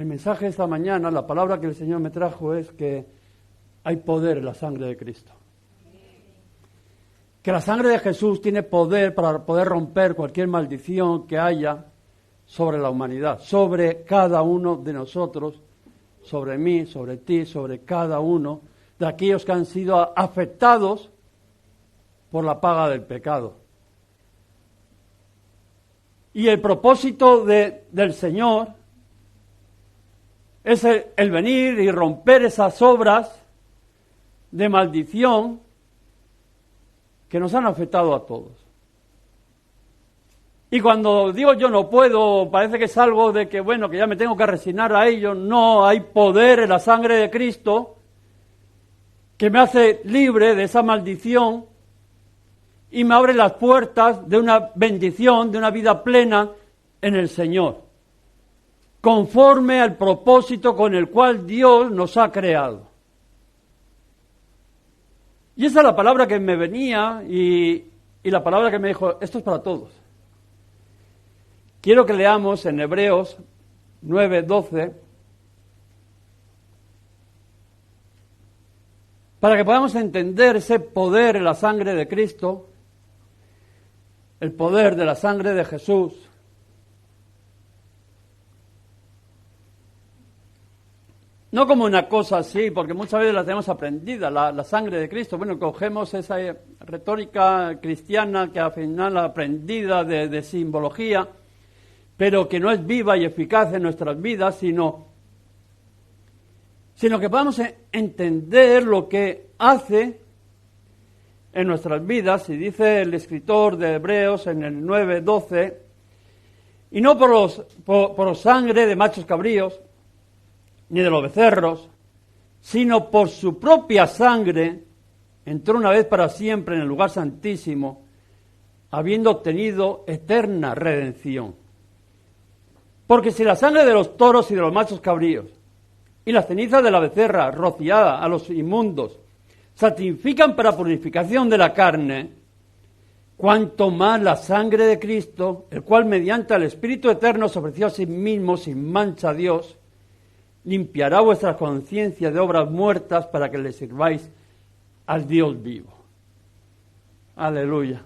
El mensaje de esta mañana, la palabra que el Señor me trajo es que hay poder en la sangre de Cristo. Que la sangre de Jesús tiene poder para poder romper cualquier maldición que haya sobre la humanidad, sobre cada uno de nosotros, sobre mí, sobre ti, sobre cada uno de aquellos que han sido afectados por la paga del pecado. Y el propósito del Señor es el venir y romper esas obras de maldición que nos han afectado a todos. Y cuando digo yo no puedo, parece que es algo de que, bueno, que ya me tengo que resignar a ello. No, hay poder en la sangre de Cristo que me hace libre de esa maldición y me abre las puertas de una bendición, de una vida plena en el Señor, conforme al propósito con el cual Dios nos ha creado. Y esa es la palabra que me venía y la palabra que me dijo, esto es para todos. Quiero que leamos en Hebreos 9:12, para que podamos entender ese poder en la sangre de Cristo, el poder de la sangre de Jesús. No como una cosa así, porque muchas veces la tenemos aprendida, la sangre de Cristo. Bueno, cogemos esa retórica cristiana que al final aprendida de simbología, pero que no es viva y eficaz en nuestras vidas, sino que podamos entender lo que hace en nuestras vidas. Y dice el escritor de Hebreos en el 9:12, y no por sangre de machos cabríos, ni de los becerros, sino por su propia sangre, entró una vez para siempre en el lugar santísimo, habiendo obtenido eterna redención. Porque si la sangre de los toros y de los machos cabríos, y las cenizas de la becerra rociada a los inmundos, santifican para purificación de la carne, cuanto más la sangre de Cristo, el cual mediante el Espíritu Eterno se ofreció a sí mismo sin mancha a Dios, limpiará vuestra conciencia de obras muertas para que le sirváis al Dios vivo. Aleluya.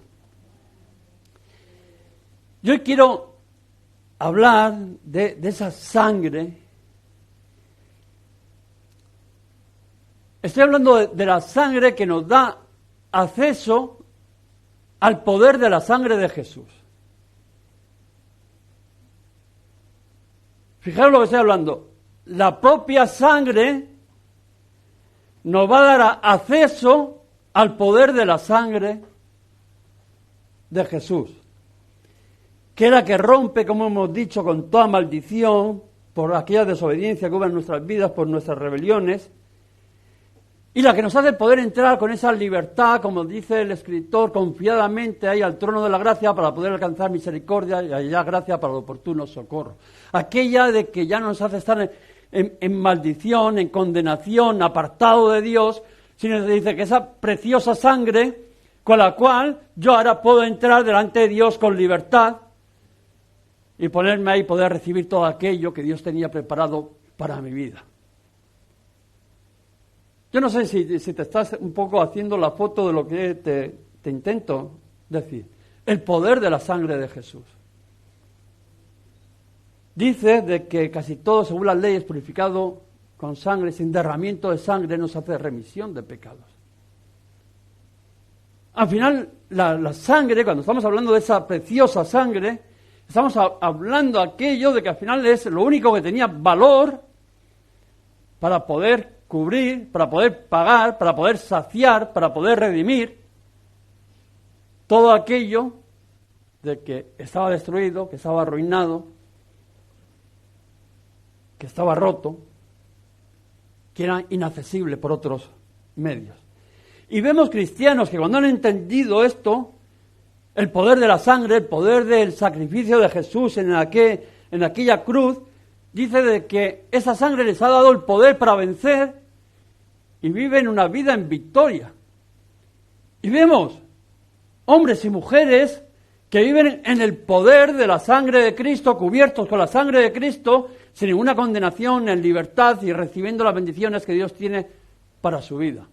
Yo quiero hablar de esa sangre. Estoy hablando de la sangre que nos da acceso al poder de la sangre de Jesús. Fijaros lo que estoy hablando. La propia sangre nos va a dar acceso al poder de la sangre de Jesús, que es la que rompe, como hemos dicho, con toda maldición por aquella desobediencia que hubo en nuestras vidas, por nuestras rebeliones, y la que nos hace poder entrar con esa libertad, como dice el escritor, confiadamente ahí al trono de la gracia para poder alcanzar misericordia y hallar gracia para el oportuno socorro. Aquella de que ya no nos hace estar en maldición, en condenación, apartado de Dios, sino que dice que esa preciosa sangre con la cual yo ahora puedo entrar delante de Dios con libertad y ponerme ahí y poder recibir todo aquello que Dios tenía preparado para mi vida. Yo no sé si te estás un poco haciendo la foto de lo que te intento decir. El poder de la sangre de Jesús. Dice de que casi todo, según las leyes, purificado con sangre, sin derramamiento de sangre, nos hace remisión de pecados. Al final, la sangre, cuando estamos hablando de esa preciosa sangre, estamos hablando aquello de que al final es lo único que tenía valor para poder cubrir, para poder pagar, para poder saciar, para poder redimir todo aquello de que estaba destruido, que estaba arruinado, que estaba roto, que era inaccesible por otros medios. Y vemos cristianos que cuando han entendido esto, el poder de la sangre, el poder del sacrificio de Jesús en aquella cruz, dice de que esa sangre les ha dado el poder para vencer y viven una vida en victoria. Y vemos hombres y mujeres que viven en el poder de la sangre de Cristo, cubiertos con la sangre de Cristo, sin ninguna condenación, en libertad y recibiendo las bendiciones que Dios tiene para su vida.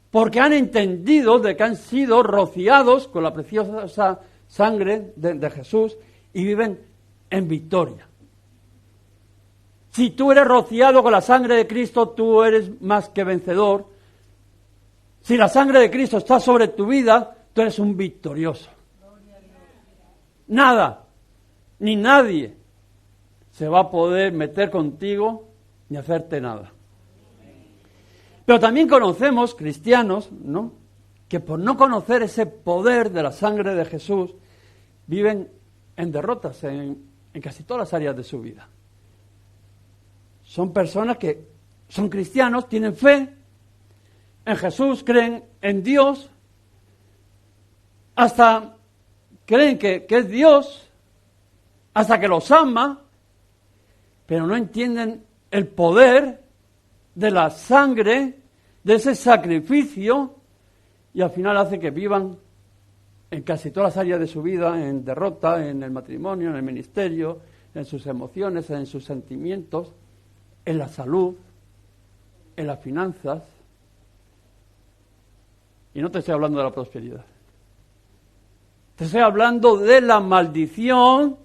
Porque han entendido de que han sido rociados con la preciosa sangre de Jesús y viven en victoria. Si tú eres rociado con la sangre de Cristo, tú eres más que vencedor. Si la sangre de Cristo está sobre tu vida, tú eres un victorioso. Nada, ni nadie se va a poder meter contigo ni hacerte nada. Pero también conocemos cristianos, ¿no?, que por no conocer ese poder de la sangre de Jesús, viven en derrotas en casi todas las áreas de su vida. Son personas que son cristianos, tienen fe en Jesús, creen en Dios, hasta creen que es Dios, hasta que los ama, pero no entienden el poder de la sangre, de ese sacrificio, y al final hace que vivan en casi todas las áreas de su vida, en derrota, en el matrimonio, en el ministerio, en sus emociones, en sus sentimientos, en la salud, en las finanzas. Y no te estoy hablando de la prosperidad. Te estoy hablando de la maldición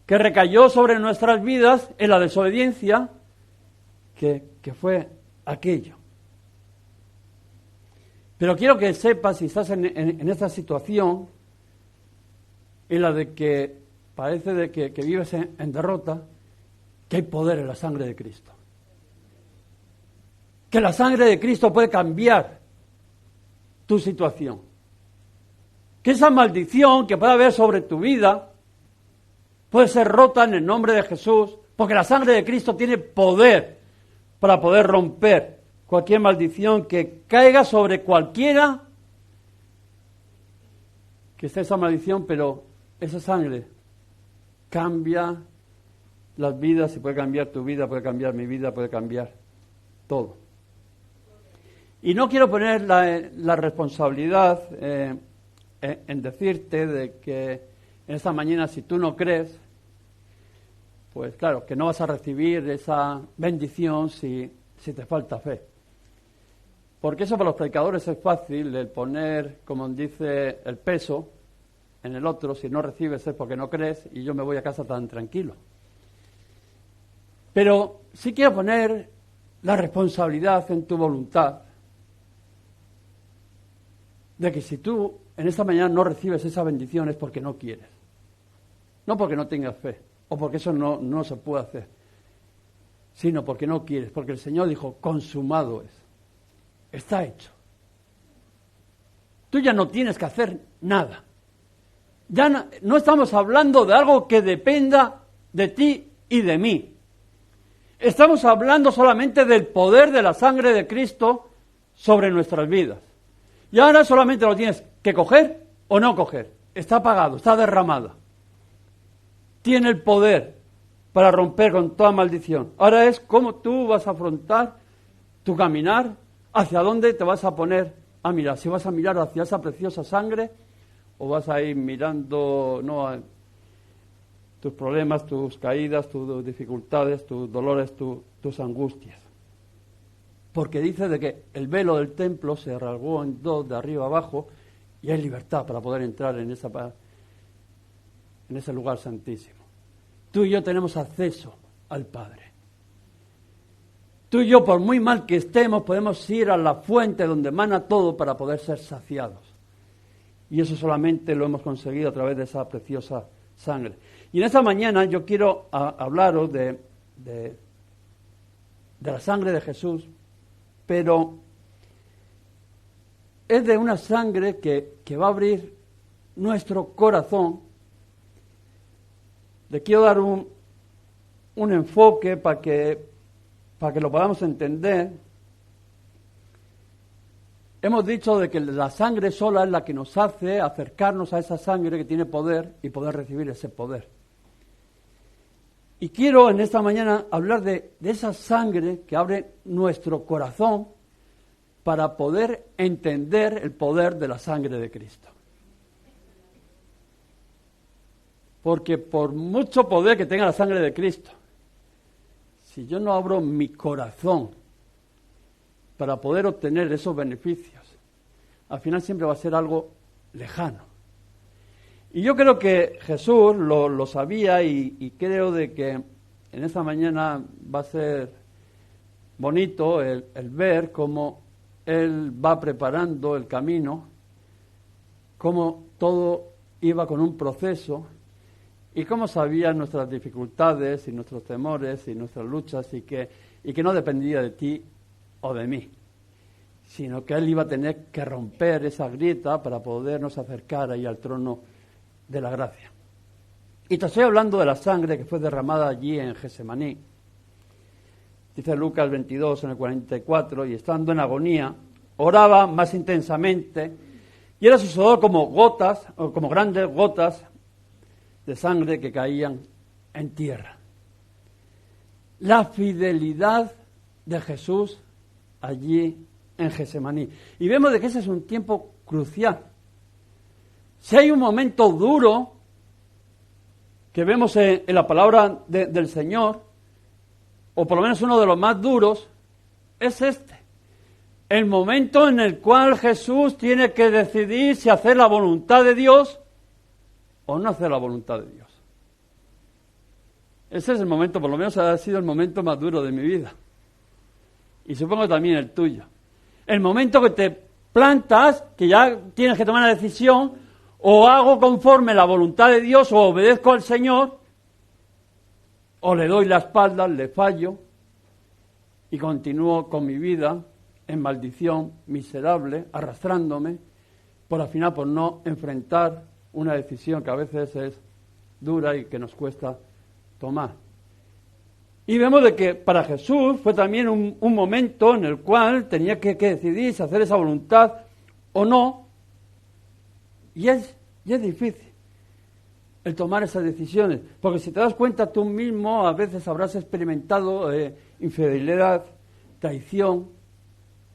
que recayó sobre nuestras vidas en la desobediencia que fue aquello. Pero quiero que sepas, si estás en esta situación, en la de que parece de que vives en derrota, que hay poder en la sangre de Cristo. Que la sangre de Cristo puede cambiar tu situación. Que esa maldición que puede haber sobre tu vida puede ser rota en el nombre de Jesús, porque la sangre de Cristo tiene poder para poder romper cualquier maldición que caiga sobre cualquiera que esté esa maldición, pero esa sangre cambia las vidas y puede cambiar tu vida, puede cambiar mi vida, puede cambiar todo. Y no quiero poner la responsabilidad en decirte de que en esta mañana, si tú no crees, pues claro, que no vas a recibir esa bendición si te falta fe. Porque eso para los predicadores es fácil, el poner, como dice, el peso en el otro. Si no recibes es porque no crees y yo me voy a casa tan tranquilo. Pero sí quiero poner la responsabilidad en tu voluntad de que si tú en esta mañana no recibes esa bendición es porque no quieres. No porque no tengas fe o porque eso no se puede hacer, sino porque no quieres, porque el Señor dijo, consumado es. Está hecho. Tú ya no tienes que hacer nada. Ya no estamos hablando de algo que dependa de ti y de mí. Estamos hablando solamente del poder de la sangre de Cristo sobre nuestras vidas. Y ahora solamente lo tienes que coger o no coger. Está pagado, está derramada. Tiene el poder para romper con toda maldición. Ahora es cómo tú vas a afrontar tu caminar. ¿Hacia dónde te vas a poner a mirar? Si vas a mirar hacia esa preciosa sangre o vas a ir mirando a tus problemas, tus caídas, tus dificultades, tus dolores, tus angustias. Porque dice de que el velo del templo se rasgó en dos de arriba abajo y hay libertad para poder entrar en ese lugar santísimo. Tú y yo tenemos acceso al Padre. Tú y yo, por muy mal que estemos, podemos ir a la fuente donde emana todo para poder ser saciados. Y eso solamente lo hemos conseguido a través de esa preciosa sangre. Y en esta mañana yo quiero hablaros de la sangre de Jesús, pero es de una sangre que va a abrir nuestro corazón. Le quiero dar un enfoque para que lo podamos entender. Hemos dicho de que la sangre sola es la que nos hace acercarnos a esa sangre que tiene poder y poder recibir ese poder. Y quiero en esta mañana hablar de esa sangre que abre nuestro corazón para poder entender el poder de la sangre de Cristo. Porque por mucho poder que tenga la sangre de Cristo, si yo no abro mi corazón para poder obtener esos beneficios, al final siempre va a ser algo lejano. Y yo creo que Jesús lo sabía y creo de que en esta mañana va a ser bonito el ver cómo Él va preparando el camino, cómo todo iba con un proceso y cómo sabía nuestras dificultades y nuestros temores y nuestras luchas y que no dependía de ti o de mí, sino que Él iba a tener que romper esa grieta para podernos acercar ahí al trono de la gracia. Y te estoy hablando de la sangre que fue derramada allí en Getsemaní. Dice Lucas 22 en el 44, y estando en agonía, oraba más intensamente, y era su sudor como gotas, o como grandes gotas de sangre que caían en tierra. La fidelidad de Jesús allí en Getsemaní. Y vemos de que ese es un tiempo crucial. Si hay un momento duro que vemos en la palabra del Señor, o por lo menos uno de los más duros, es este. El momento en el cual Jesús tiene que decidir si hacer la voluntad de Dios o no hacer la voluntad de Dios. Ese es el momento, por lo menos ha sido el momento más duro de mi vida. Y supongo también el tuyo. El momento que te plantas, que ya tienes que tomar una decisión, o hago conforme la voluntad de Dios, o obedezco al Señor, o le doy la espalda, le fallo, y continúo con mi vida en maldición miserable, arrastrándome, al final por no enfrentar una decisión que a veces es dura y que nos cuesta tomar. Y vemos de que para Jesús fue también un momento en el cual tenía que decidir si hacer esa voluntad o no, y es difícil el tomar esas decisiones, porque si te das cuenta tú mismo a veces habrás experimentado infidelidad, traición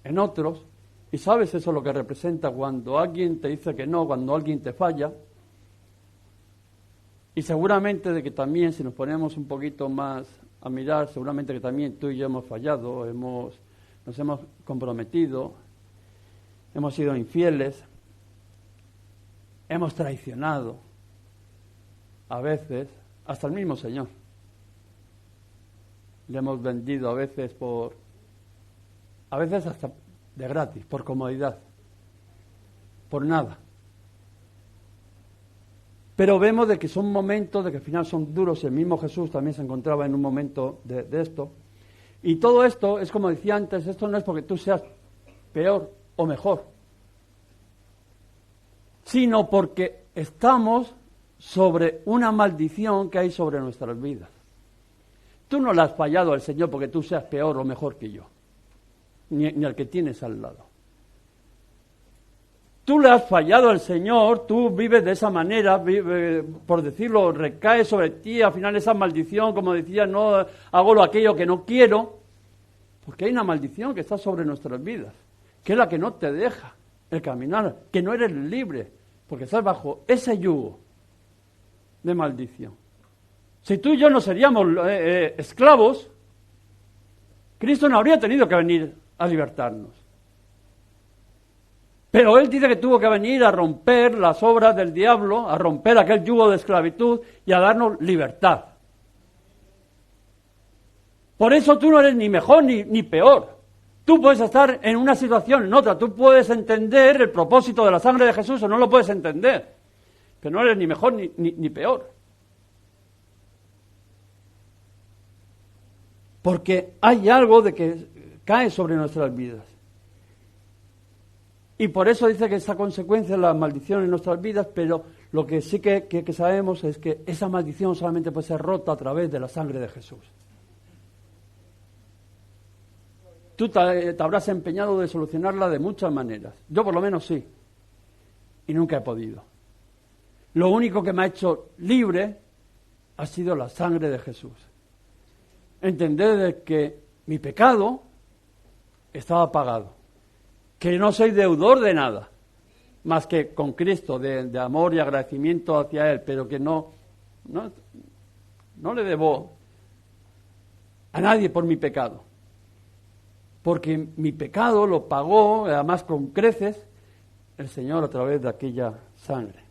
en otros, y sabes eso lo que representa cuando alguien te dice que no, cuando alguien te falla. Y seguramente de que también, si nos ponemos un poquito más a mirar, seguramente que también tú y yo hemos fallado, nos hemos comprometido, hemos sido infieles, hemos traicionado, a veces, hasta el mismo Señor. Le hemos vendido a veces hasta de gratis, por comodidad, por nada. Pero vemos de que son momentos de que al final son duros, y el mismo Jesús también se encontraba en un momento de esto. Y todo esto es como decía antes, esto no es porque tú seas peor o mejor, sino porque estamos sobre una maldición que hay sobre nuestras vidas. Tú no le has fallado al Señor porque tú seas peor o mejor que yo, ni al que tienes al lado. Tú le has fallado al Señor, tú vives de esa manera, por decirlo, recae sobre ti, al final esa maldición, como decía, no hago aquello que no quiero, porque hay una maldición que está sobre nuestras vidas, que es la que no te deja el caminar, que no eres libre, porque estás bajo ese yugo de maldición. Si tú y yo no seríamos esclavos, Cristo no habría tenido que venir a libertarnos. Pero Él dice que tuvo que venir a romper las obras del diablo, a romper aquel yugo de esclavitud y a darnos libertad. Por eso tú no eres ni mejor ni peor. Tú puedes estar en una situación, en otra. Tú puedes entender el propósito de la sangre de Jesús o no lo puedes entender. Pero no eres ni mejor ni peor. Porque hay algo de que cae sobre nuestras vidas. Y por eso dice que esa consecuencia es la maldición en nuestras vidas, pero lo que sí que sabemos es que esa maldición solamente puede ser rota a través de la sangre de Jesús. Tú te habrás empeñado de solucionarla de muchas maneras. Yo por lo menos sí. Y nunca he podido. Lo único que me ha hecho libre ha sido la sangre de Jesús. Entender de que mi pecado estaba pagado. Que no soy deudor de nada, más que con Cristo, de amor y agradecimiento hacia Él, pero que no no le debo a nadie por mi pecado, porque mi pecado lo pagó, además con creces, el Señor a través de aquella sangre.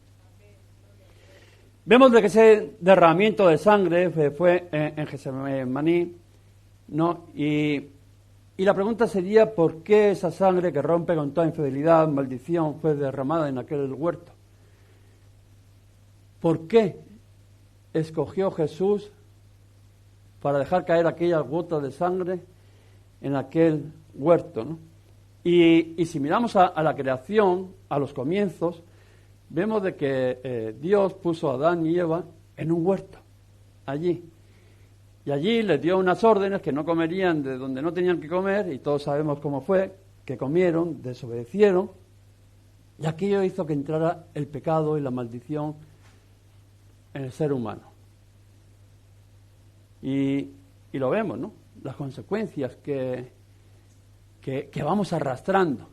Vemos de que ese derramamiento de sangre fue en Getsemaní, ¿no? Y la pregunta sería, ¿por qué esa sangre que rompe con toda infidelidad, maldición, fue derramada en aquel huerto? ¿Por qué escogió Jesús para dejar caer aquellas gotas de sangre en aquel huerto, ¿no? Y si miramos a la creación, a los comienzos, vemos de que Dios puso a Adán y Eva en un huerto, allí. Y allí les dio unas órdenes que no comerían de donde no tenían que comer, y todos sabemos cómo fue, que comieron, desobedecieron, y aquello hizo que entrara el pecado y la maldición en el ser humano. Y lo vemos, ¿no? Las consecuencias que vamos arrastrando.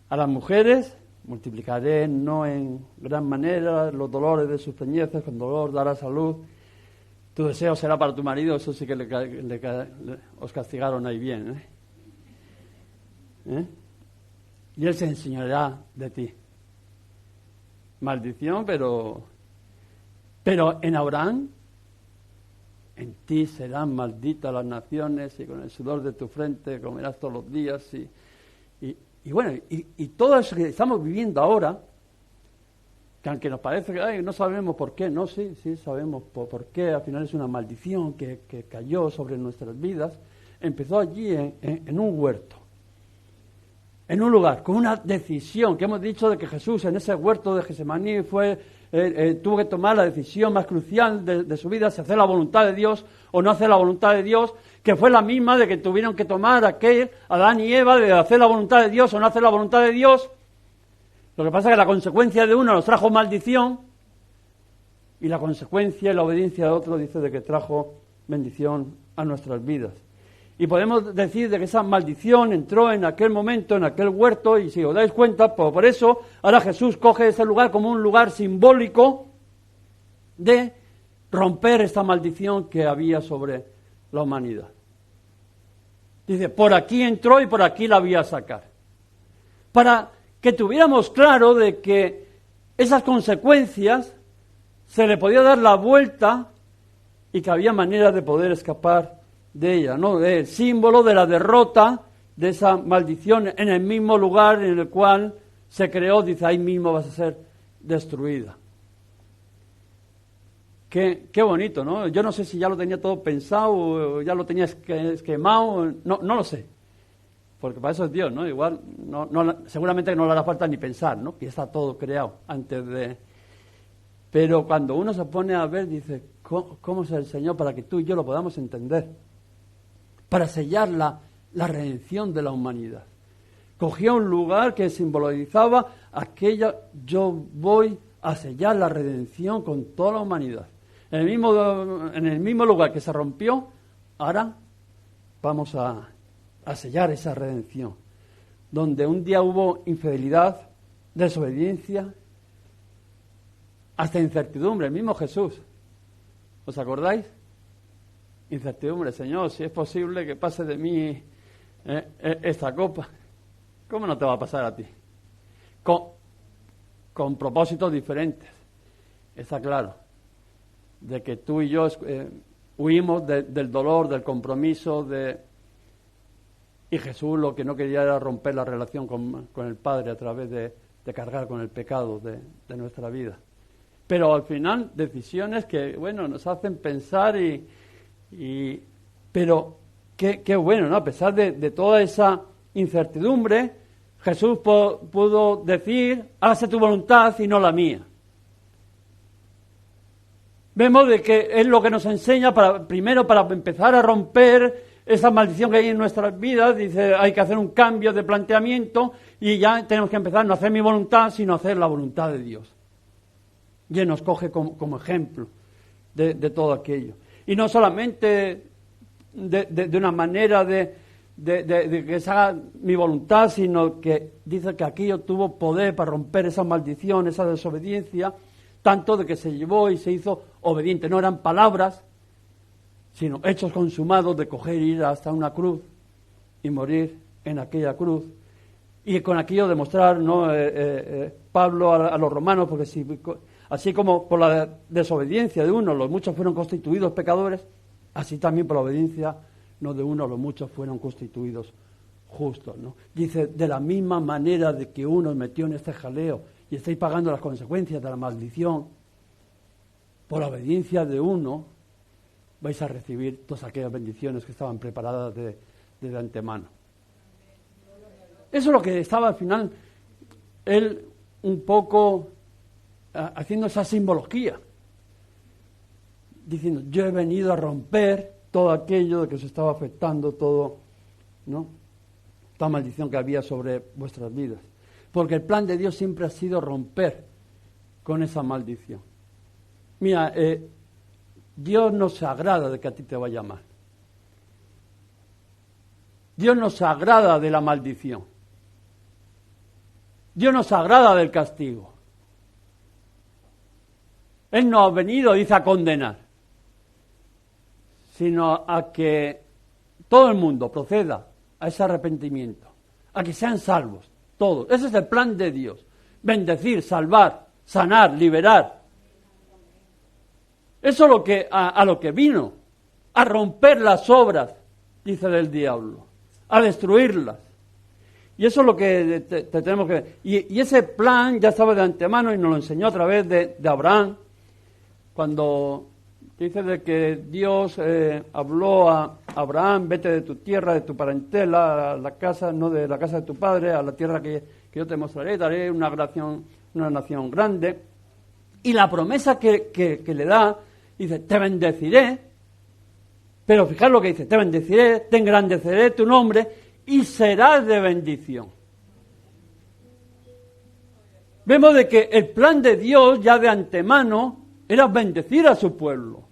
A las mujeres multiplicaré no en gran manera los dolores de sus preñeces, con dolor dará salud. Tu deseo será para tu marido, eso sí que os castigaron ahí bien, ¿eh? Y él se enseñará de ti. Maldición, pero en Abraham, en ti serán malditas las naciones y con el sudor de tu frente comerás todos los días. Y bueno, y todo eso que estamos viviendo ahora, que aunque nos parece que no sabemos por qué, no, sí sabemos por qué, al final es una maldición que cayó sobre nuestras vidas, empezó allí en un huerto, en un lugar, con una decisión, que hemos dicho de que Jesús en ese huerto de Getsemaní tuvo que tomar la decisión más crucial de su vida, si hacer la voluntad de Dios o no hacer la voluntad de Dios, que fue la misma de que tuvieron que tomar Adán y Eva, de hacer la voluntad de Dios o no hacer la voluntad de Dios. Lo que pasa es que la consecuencia de uno nos trajo maldición y la consecuencia y la obediencia de otro dice de que trajo bendición a nuestras vidas. Y podemos decir de que esa maldición entró en aquel momento, en aquel huerto, y si os dais cuenta, por eso ahora Jesús coge ese lugar como un lugar simbólico de romper esta maldición que había sobre la humanidad. Dice, por aquí entró y por aquí la voy a sacar. Para que tuviéramos claro de que esas consecuencias se le podía dar la vuelta y que había manera de poder escapar de ella, ¿no? El símbolo de la derrota de esa maldición en el mismo lugar en el cual se creó, dice, ahí mismo vas a ser destruida. Qué bonito, ¿no? Yo no sé si ya lo tenía todo pensado o ya lo tenía esquemado, no lo sé. Porque para eso es Dios, ¿no? Igual, seguramente no le hará falta ni pensar, ¿no? Que está todo creado antes de... Pero cuando uno se pone a ver, dice, ¿cómo es el Señor para que tú y yo lo podamos entender? Para sellar la redención de la humanidad. Cogía un lugar que simbolizaba yo voy a sellar la redención con toda la humanidad. En el mismo lugar que se rompió, ahora vamos a sellar esa redención. Donde un día hubo infidelidad, desobediencia, hasta incertidumbre, el mismo Jesús. ¿Os acordáis? Incertidumbre, Señor, si es posible que pase de mí esta copa. ¿Cómo no te va a pasar a ti? Con propósitos diferentes, está claro, de que tú y yo huimos del dolor, del compromiso, y Jesús lo que no quería era romper la relación con el Padre a través de cargar con el pecado de nuestra vida. Pero al final, decisiones que, bueno, nos hacen pensar pero qué bueno, ¿no? A pesar de toda esa incertidumbre, Jesús pudo decir, hágase tu voluntad y no la mía. Vemos de que es lo que nos enseña, primero para empezar a romper esa maldición que hay en nuestras vidas. Dice, hay que hacer un cambio de planteamiento y ya tenemos que empezar no a hacer mi voluntad, sino a hacer la voluntad de Dios. Y Él nos coge como ejemplo de todo aquello. Y no solamente de una manera de que se haga mi voluntad, sino que dice que aquello tuvo poder para romper esa maldición, esa desobediencia, tanto de que se llevó y se hizo obediente. No eran palabras, sino hechos consumados de coger y ir hasta una cruz y morir en aquella cruz. Y con aquello demostrar, ¿no? Pablo a los romanos, porque así como por la desobediencia de uno los muchos fueron constituidos pecadores, así también por la obediencia no de uno los muchos fueron constituidos justos, ¿no? Dice, de la misma manera de que uno os metió en este jaleo y estáis pagando las consecuencias de la maldición, por la obediencia de uno vais a recibir todas aquellas bendiciones que estaban preparadas de antemano. Eso es lo que estaba al final él un poco haciendo esa simbología, diciendo, yo he venido a romper todo aquello de que se estaba afectando, todo, ¿no? Toda maldición que había sobre vuestras vidas. Porque el plan de Dios siempre ha sido romper con esa maldición. Mira, Dios no se agrada de que a ti te vaya mal. Dios no se agrada de la maldición. Dios no se agrada del castigo. Él no ha venido, dice, a condenar, sino a que todo el mundo proceda a ese arrepentimiento, a que sean salvos, todos. Ese es el plan de Dios. Bendecir, salvar, sanar, liberar. Eso es lo que, a lo que vino, a romper las obras, dice, del diablo, a destruirlas. Y eso es lo que te tenemos que ver. Y ese plan ya estaba de antemano y nos lo enseñó a través de Abraham, cuando dice de que Dios habló a Abraham, vete de tu tierra, de tu parentela, a la casa, no de la casa de tu padre, a la tierra que yo te mostraré, daré una nación grande. Y la promesa que le da, dice, te bendeciré, pero fijaos lo que dice, te bendeciré, te engrandeceré tu nombre y serás de bendición. Vemos de que el plan de Dios ya de antemano era bendecir a su pueblo.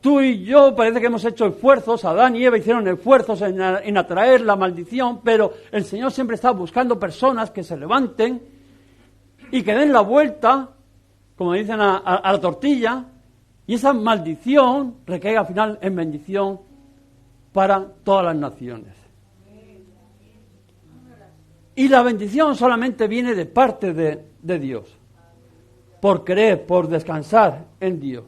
Tú y yo parece que hemos hecho esfuerzos, Adán y Eva hicieron esfuerzos en atraer la maldición, pero el Señor siempre está buscando personas que se levanten y que den la vuelta, como dicen, a la tortilla, y esa maldición recaiga al final en bendición para todas las naciones. Y la bendición solamente viene de parte de Dios, por creer, por descansar en Dios.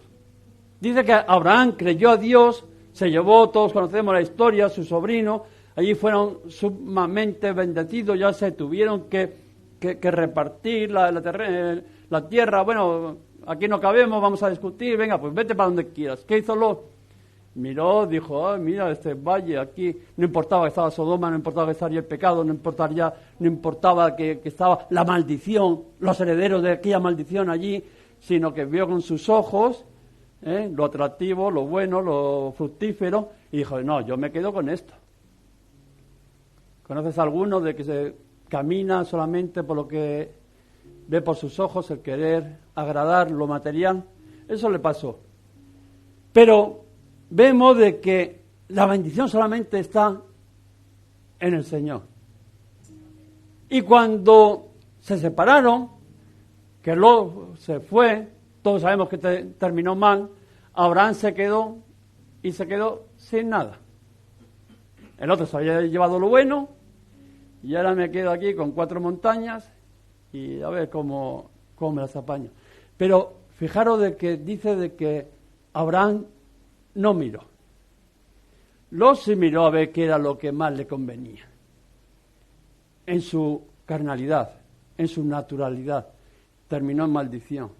Dice que Abraham creyó a Dios, se llevó, todos conocemos la historia, su sobrino, allí fueron sumamente bendecidos, ya se tuvieron que repartir la tierra. Bueno, aquí no cabemos, vamos a discutir, venga, pues vete para donde quieras. ¿Qué hizo Lot? Miró, dijo, mira este valle aquí, no importaba que estaba Sodoma, no importaba que estaría el pecado, no importaba que estaba la maldición, los herederos de aquella maldición allí, sino que vio con sus ojos lo atractivo, lo bueno, lo fructífero, y dijo, no, yo me quedo con esto. ¿Conoces a alguno de que se camina solamente por lo que ve por sus ojos, el querer agradar lo material? Eso le pasó. Pero vemos de que la bendición solamente está en el Señor. Y cuando se separaron, que Lot se fue, todos sabemos que terminó mal, Abraham se quedó sin nada. El otro se había llevado lo bueno y ahora me quedo aquí con 4 montañas y a ver cómo me las apaño. Pero fijaros de que dice de que Abraham no miró. Lot sí miró a ver qué era lo que más le convenía. En su carnalidad, en su naturalidad, terminó en maldición.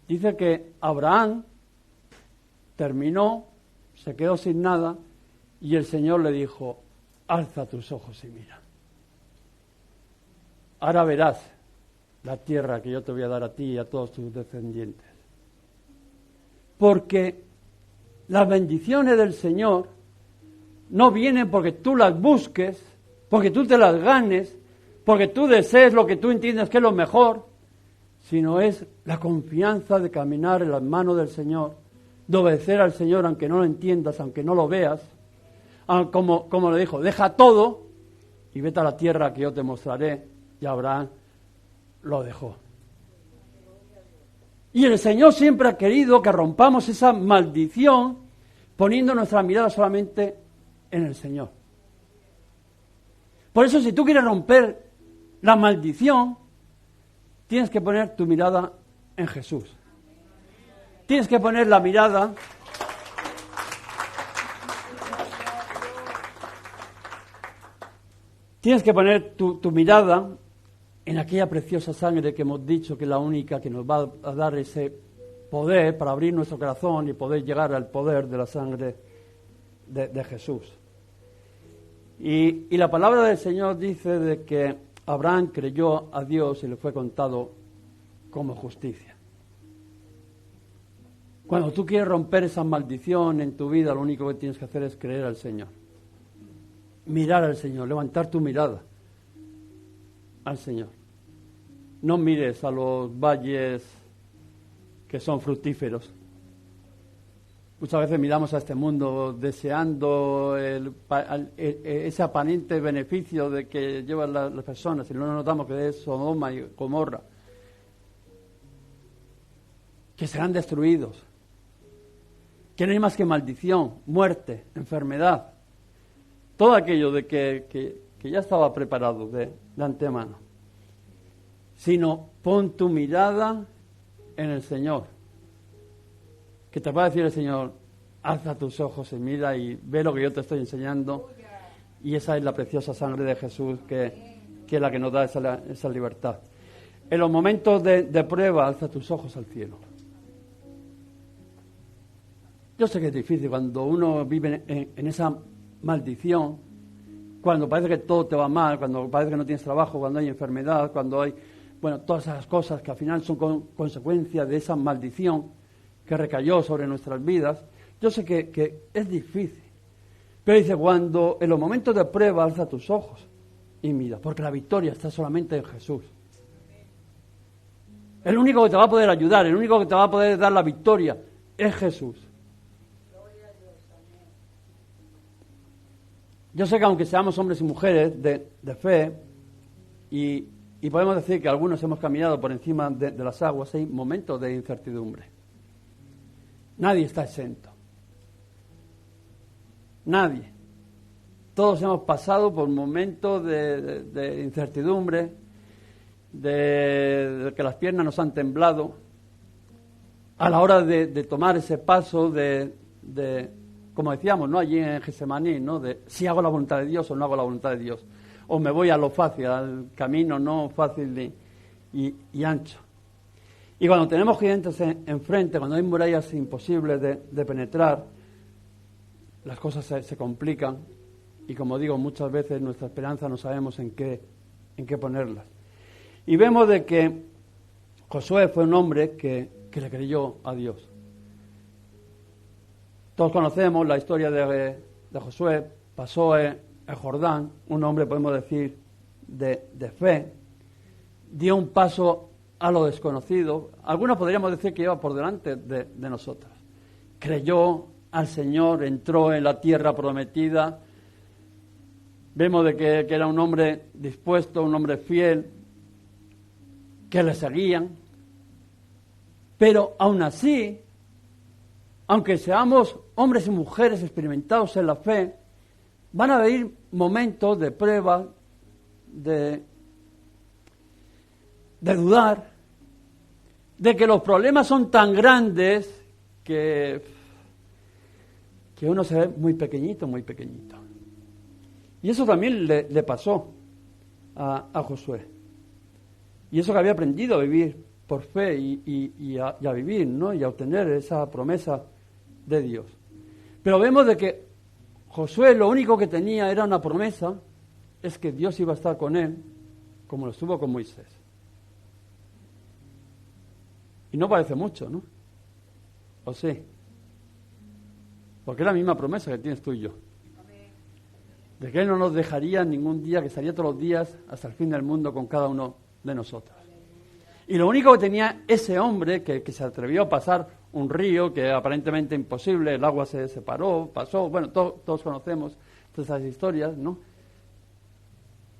Dice que Abraham terminó, se quedó sin nada, y el Señor le dijo, alza tus ojos y mira. Ahora verás la tierra que yo te voy a dar a ti y a todos tus descendientes. Porque las bendiciones del Señor no vienen porque tú las busques, porque tú te las ganes, porque tú desees lo que tú entiendes que es lo mejor, sino es la confianza de caminar en las manos del Señor, de obedecer al Señor aunque no lo entiendas, aunque no lo veas, como le dijo, deja todo y vete a la tierra que yo te mostraré, y Abraham lo dejó. Y el Señor siempre ha querido que rompamos esa maldición poniendo nuestra mirada solamente en el Señor. Por eso, si tú quieres romper la maldición, tienes que poner tu mirada en Jesús. Tienes que poner la mirada tu mirada en aquella preciosa sangre que hemos dicho que es la única que nos va a dar ese poder para abrir nuestro corazón y poder llegar al poder de la sangre de Jesús. Y la palabra del Señor dice de que Abraham creyó a Dios y le fue contado como justicia. Cuando tú quieres romper esa maldición en tu vida, lo único que tienes que hacer es creer al Señor. Mirar al Señor, levantar tu mirada al Señor. No mires a los valles que son fructíferos. Muchas veces miramos a este mundo deseando ese aparente beneficio de que llevan las personas y no nos notamos que es Sodoma y Gomorra, que serán destruidos, que no hay más que maldición, muerte, enfermedad, todo aquello de que ya estaba preparado de antemano. Sino pon tu mirada en el Señor. Que te va a decir el Señor, alza tus ojos y mira y ve lo que yo te estoy enseñando. Y esa es la preciosa sangre de Jesús que es la que nos da esa libertad. En los momentos de prueba, alza tus ojos al cielo. Yo sé que es difícil cuando uno vive en esa maldición, cuando parece que todo te va mal, cuando parece que no tienes trabajo, cuando hay enfermedad, cuando hay, todas esas cosas que al final son consecuencia de esa maldición que recayó sobre nuestras vidas. Yo sé que es difícil, pero dice, cuando en los momentos de prueba alza tus ojos y mira, porque la victoria está solamente en Jesús. El único que te va a poder ayudar, el único que te va a poder dar la victoria es Jesús. Yo sé que aunque seamos hombres y mujeres de fe, y podemos decir que algunos hemos caminado por encima de las aguas, hay momentos de incertidumbre. Nadie está exento. Nadie. Todos hemos pasado por momentos de incertidumbre, de que las piernas nos han temblado, a la hora de tomar ese paso de como decíamos, ¿no? Allí en Getsemaní, ¿no? De si hago la voluntad de Dios o no hago la voluntad de Dios. O me voy a lo fácil, al camino no fácil y ancho. Y cuando tenemos gigantes enfrente, cuando hay murallas imposibles de penetrar, las cosas se complican. Y como digo, muchas veces nuestra esperanza no sabemos en qué ponerlas. Y vemos de que Josué fue un hombre que le creyó a Dios. Todos conocemos la historia de Josué. Pasó el Jordán, un hombre, podemos decir, de fe. Dio un paso a lo desconocido. Algunos podríamos decir que iba por delante de nosotros. Creyó al Señor, entró en la tierra prometida. Vemos de que era un hombre dispuesto, un hombre fiel, que le seguían. Pero aún así, aunque seamos hombres y mujeres experimentados en la fe, van a haber momentos de prueba, de dudar, de que los problemas son tan grandes que uno se ve muy pequeñito, muy pequeñito. Y eso también le pasó a Josué. Y eso que había aprendido a vivir por fe y a vivir, ¿no? Y a obtener esa promesa de Dios. Pero vemos de que Josué lo único que tenía era una promesa, es que Dios iba a estar con él, como lo estuvo con Moisés. Y no parece mucho, ¿no? ¿O sí? Porque es la misma promesa que tienes tú y yo. De que Él no nos dejaría ningún día, que estaría todos los días hasta el fin del mundo con cada uno de nosotros. Y lo único que tenía ese hombre, que se atrevió a pasar un río, que aparentemente imposible, el agua se separó, pasó, todos conocemos todas esas historias, ¿no?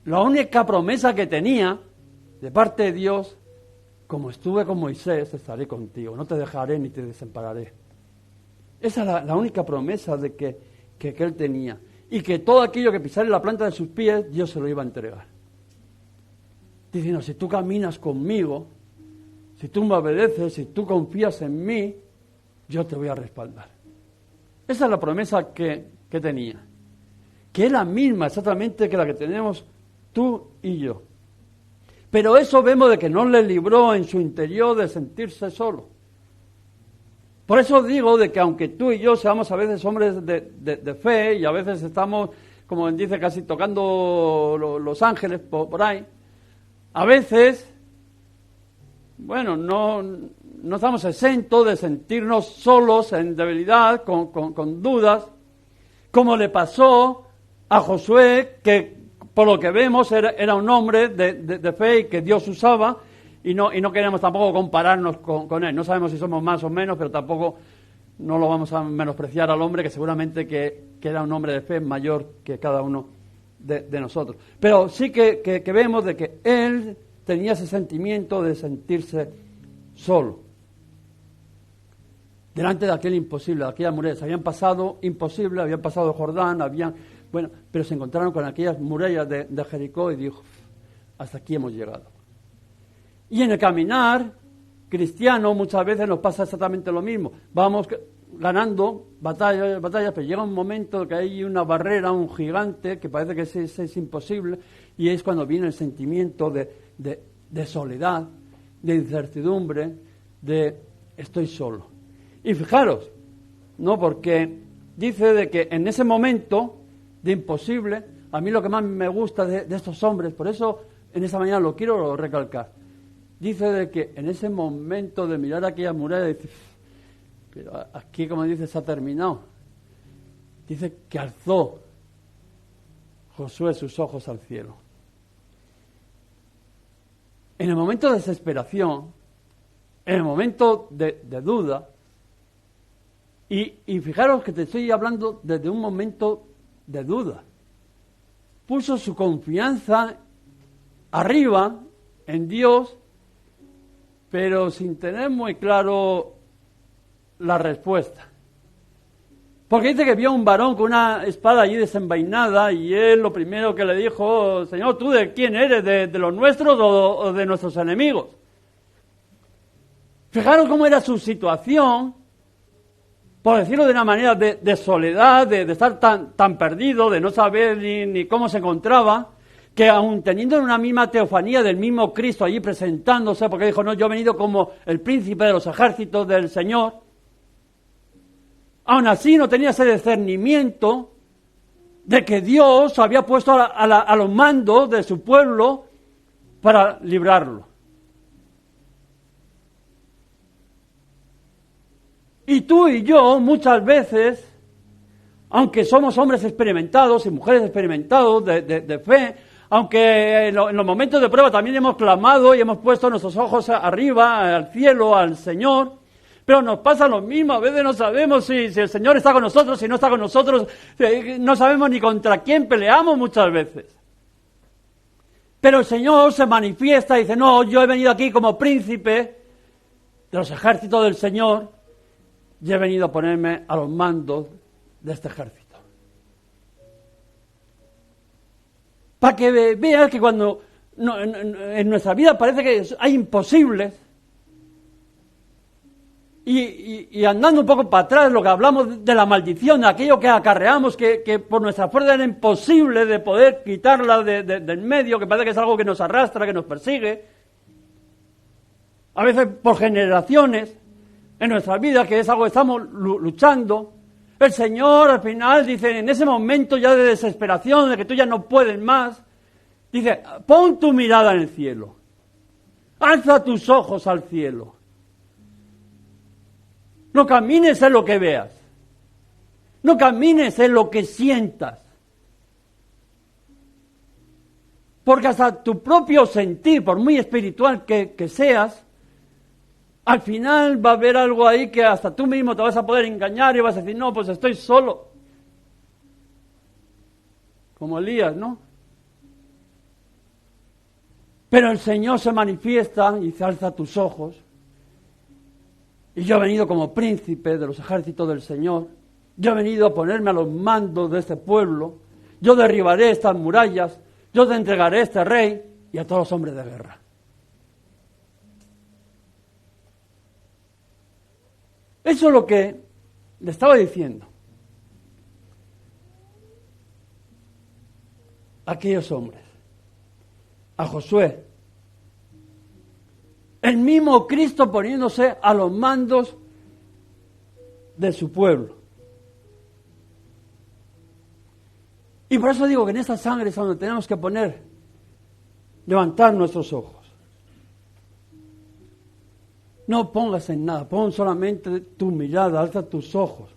La única promesa que tenía de parte de Dios, como estuve con Moisés, estaré contigo, no te dejaré ni te desampararé. Esa es la única promesa de que él tenía. Y que todo aquello que pisara en la planta de sus pies, Dios se lo iba a entregar. Diciendo, si tú caminas conmigo, si tú me obedeces, si tú confías en mí, yo te voy a respaldar. Esa es la promesa que tenía. Que es la misma exactamente que la que tenemos tú y yo. Pero eso vemos de que no le libró en su interior de sentirse solo. Por eso digo de que aunque tú y yo seamos a veces hombres de fe y a veces estamos, como dice, casi tocando los ángeles por ahí, a veces, bueno, no estamos exentos de sentirnos solos en debilidad, con dudas, como le pasó a Josué, que por lo que vemos era un hombre de fe y que Dios usaba, y no queremos tampoco compararnos con él. No sabemos si somos más o menos, pero tampoco no lo vamos a menospreciar al hombre, que seguramente que era un hombre de fe mayor que cada uno de nosotros. Pero sí que vemos de que él tenía ese sentimiento de sentirse solo. Delante de aquel imposible, de aquellas murallas. Habían pasado imposible, habían pasado Jordán, pero se encontraron con aquellas murallas de Jericó y dijo, hasta aquí hemos llegado. Y en el caminar cristiano muchas veces nos pasa exactamente lo mismo. Vamos ganando batallas, pero llega un momento que hay una barrera, un gigante, que parece que es imposible, y es cuando viene el sentimiento de soledad, de incertidumbre, de estoy solo. Y fijaros, ¿no? Porque dice de que en ese momento de imposible, a mí lo que más me gusta de estos hombres, por eso en esta mañana lo quiero recalcar, dice de que en ese momento de mirar aquella muralla, dice, pero aquí, como dice, se ha terminado. Dice que alzó Josué sus ojos al cielo. En el momento de desesperación, en el momento de duda, y fijaros que te estoy hablando desde un momento de duda, puso su confianza arriba en Dios, pero sin tener muy claro la respuesta. Porque dice que vio un varón con una espada allí desenvainada y él lo primero que le dijo, Señor, ¿tú de quién eres? ¿De los nuestros o de nuestros enemigos? Fijaros cómo era su situación, por decirlo de una manera, de soledad, de estar tan perdido, de no saber ni cómo se encontraba, que aun teniendo una misma teofanía del mismo Cristo allí presentándose, porque dijo, no, yo he venido como el príncipe de los ejércitos del Señor, aun así no tenía ese discernimiento de que Dios había puesto a los mandos de su pueblo para librarlo. Y tú y yo muchas veces, aunque somos hombres experimentados y mujeres experimentados de fe, aunque en los momentos de prueba también hemos clamado y hemos puesto nuestros ojos arriba, al cielo, al Señor, pero nos pasa lo mismo. A veces no sabemos si el Señor está con nosotros, si no está con nosotros, no sabemos ni contra quién peleamos muchas veces. Pero el Señor se manifiesta y dice, no, yo he venido aquí como príncipe de los ejércitos del Señor y he venido a ponerme a los mandos de este ejército. Para que veas que cuando en nuestra vida parece que hay imposibles, y andando un poco para atrás, lo que hablamos de la maldición, de aquello que acarreamos, que por nuestra fuerza era imposible de poder quitarla del medio, que parece que es algo que nos arrastra, que nos persigue, a veces por generaciones en nuestra vida, que es algo que estamos luchando. El Señor al final dice, en ese momento ya de desesperación, de que tú ya no puedes más, dice, pon tu mirada en el cielo, alza tus ojos al cielo, no camines en lo que veas, no camines en lo que sientas, porque hasta tu propio sentir, por muy espiritual que seas, al final va a haber algo ahí que hasta tú mismo te vas a poder engañar y vas a decir, no, pues estoy solo. Como Elías, ¿no? Pero el Señor se manifiesta y dice, alza tus ojos. Y yo he venido como príncipe de los ejércitos del Señor. Yo he venido a ponerme a los mandos de este pueblo. Yo derribaré estas murallas. Yo te entregaré a este rey y a todos los hombres de guerra. Eso es lo que le estaba diciendo a aquellos hombres, a Josué. El mismo Cristo poniéndose a los mandos de su pueblo. Y por eso digo que en esa sangre es donde tenemos que levantar nuestros ojos. No pongas en nada, pon solamente tu mirada, alza tus ojos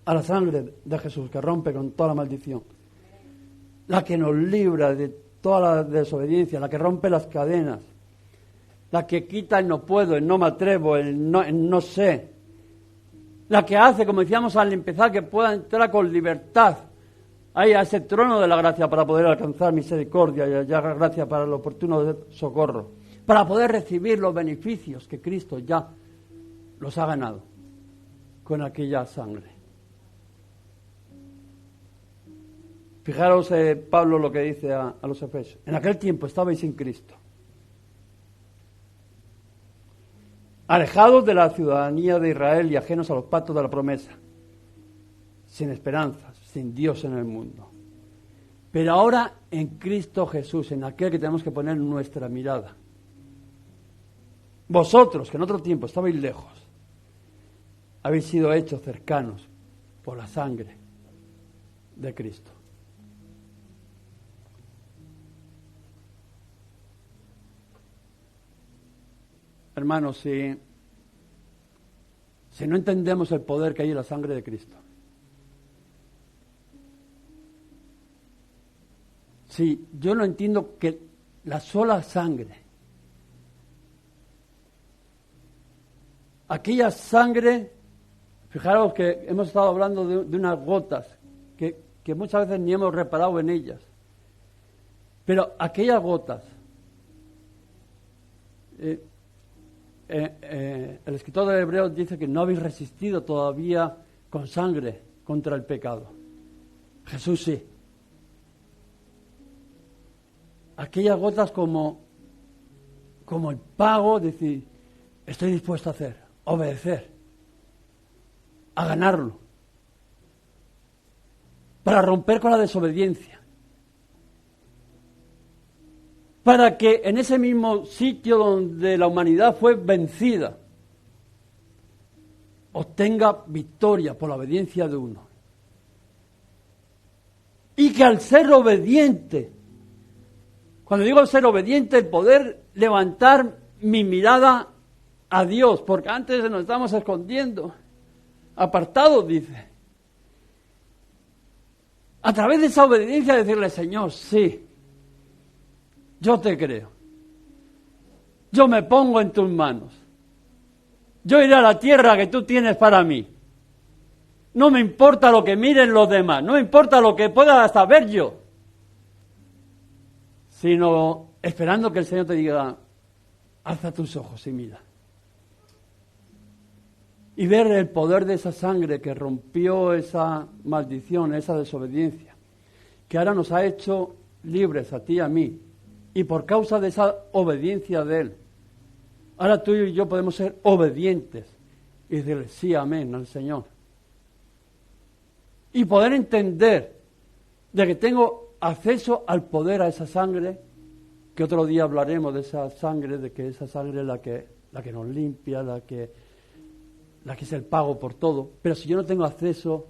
a la sangre de Jesús que rompe con toda la maldición. La que nos libra de toda la desobediencia, la que rompe las cadenas, la que quita el no puedo, el no me atrevo, el no sé. La que hace, como decíamos al empezar, que pueda entrar con libertad ahí a ese trono de la gracia para poder alcanzar misericordia y hallar gracia para el oportuno socorro, para poder recibir los beneficios que Cristo ya los ha ganado con aquella sangre. Fijaros, Pablo lo que dice a los Efesios. En aquel tiempo estabais sin Cristo, alejados de la ciudadanía de Israel y ajenos a los pactos de la promesa, sin esperanzas, sin Dios en el mundo. Pero ahora en Cristo Jesús, en aquel que tenemos que poner nuestra mirada. Vosotros, que en otro tiempo estabais lejos, habéis sido hechos cercanos por la sangre de Cristo. Hermanos, si no entendemos el poder que hay en la sangre de Cristo, si yo no entiendo que la sola sangre, aquella sangre, fijaros que hemos estado hablando de unas gotas que muchas veces ni hemos reparado en ellas, pero aquellas gotas, el escritor de Hebreos dice que no habéis resistido todavía con sangre contra el pecado. Jesús sí. Aquellas gotas como el pago, decir, estoy dispuesto a hacer, obedecer, a ganarlo, para romper con la desobediencia, para que en ese mismo sitio donde la humanidad fue vencida, obtenga victoria por la obediencia de uno. Y que al ser obediente, cuando digo ser obediente, el poder levantar mi mirada a Dios, porque antes nos estábamos escondiendo, apartados, dice. A través de esa obediencia decirle, Señor, sí, yo te creo. Yo me pongo en tus manos. Yo iré a la tierra que tú tienes para mí. No me importa lo que miren los demás, no me importa lo que pueda saber yo, sino esperando que el Señor te diga, alza tus ojos y mira. Y ver el poder de esa sangre que rompió esa maldición, esa desobediencia, que ahora nos ha hecho libres a ti y a mí. Y por causa de esa obediencia de Él, ahora tú y yo podemos ser obedientes y decirle sí, amén al Señor. Y poder entender de que tengo acceso al poder a esa sangre, que otro día hablaremos de esa sangre, de que esa sangre es la que nos limpia, la que es el pago por todo. Pero si yo no tengo acceso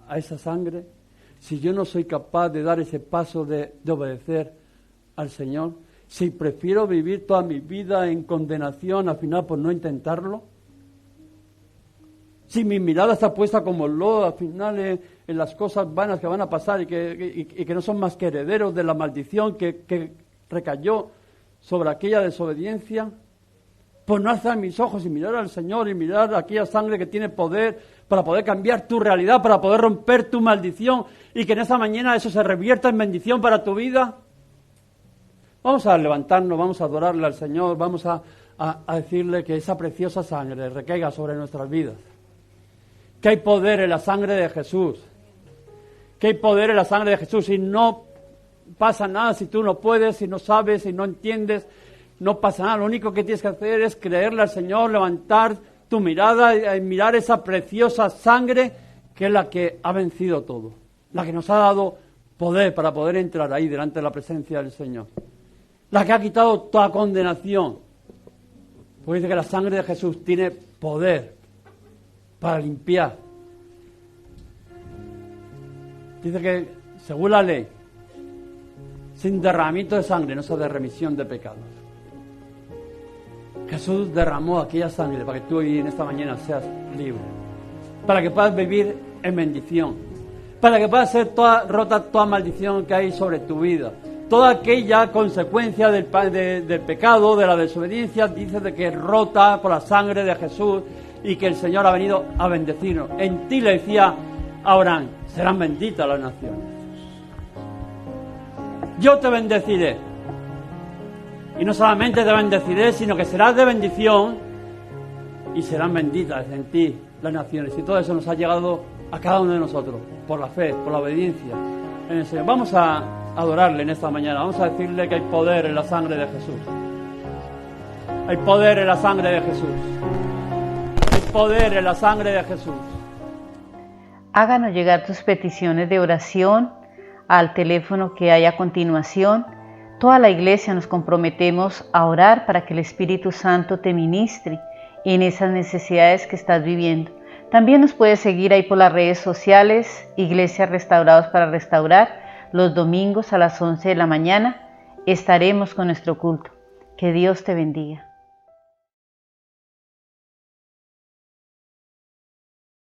a esa sangre, si yo no soy capaz de dar ese paso de obedecer al Señor, si prefiero vivir toda mi vida en condenación al final por no intentarlo, si mi mirada está puesta como lodo al final en las cosas vanas que van a pasar y que no son más que herederos de la maldición que recayó sobre aquella desobediencia, por no alzar mis ojos y mirar al Señor y mirar aquella sangre que tiene poder para poder cambiar tu realidad, para poder romper tu maldición y que en esta mañana eso se revierta en bendición para tu vida. Vamos a levantarnos, vamos a adorarle al Señor, vamos a decirle que esa preciosa sangre recaiga sobre nuestras vidas. Que hay poder en la sangre de Jesús. Que hay poder en la sangre de Jesús. Y no pasa nada si tú no puedes, si no sabes, si no entiendes. No pasa nada. Lo único que tienes que hacer es creerle al Señor, levantar tu mirada y mirar esa preciosa sangre que es la que ha vencido todo. La que nos ha dado poder para poder entrar ahí delante de la presencia del Señor. La que ha quitado toda condenación. Porque dice que la sangre de Jesús tiene poder para limpiar. Dice que, según la ley, sin derramamiento de sangre no se hace remisión de pecados. Jesús derramó aquella sangre para que tú hoy en esta mañana seas libre. Para que puedas vivir en bendición. Para que puedas ser rota toda maldición que hay sobre tu vida. Toda aquella consecuencia del pecado, de la desobediencia, dice de que es rota por la sangre de Jesús y que el Señor ha venido a bendecirnos. En ti, le decía Abraham, serán benditas las naciones. Yo te bendeciré. Y no solamente te bendeciré, sino que serás de bendición y serán benditas en ti las naciones. Y todo eso nos ha llegado a cada uno de nosotros, por la fe, por la obediencia en el Señor. Vamos a adorarle en esta mañana, vamos a decirle que hay poder en la sangre de Jesús. Hay poder en la sangre de Jesús. Hay poder en la sangre de Jesús. Háganos llegar tus peticiones de oración al teléfono que hay a continuación. Toda la iglesia nos comprometemos a orar para que el Espíritu Santo te ministre en esas necesidades que estás viviendo. También nos puedes seguir ahí por las redes sociales, Iglesias Restaurados para Restaurar. Los domingos a las 11 de la mañana estaremos con nuestro culto. Que Dios te bendiga.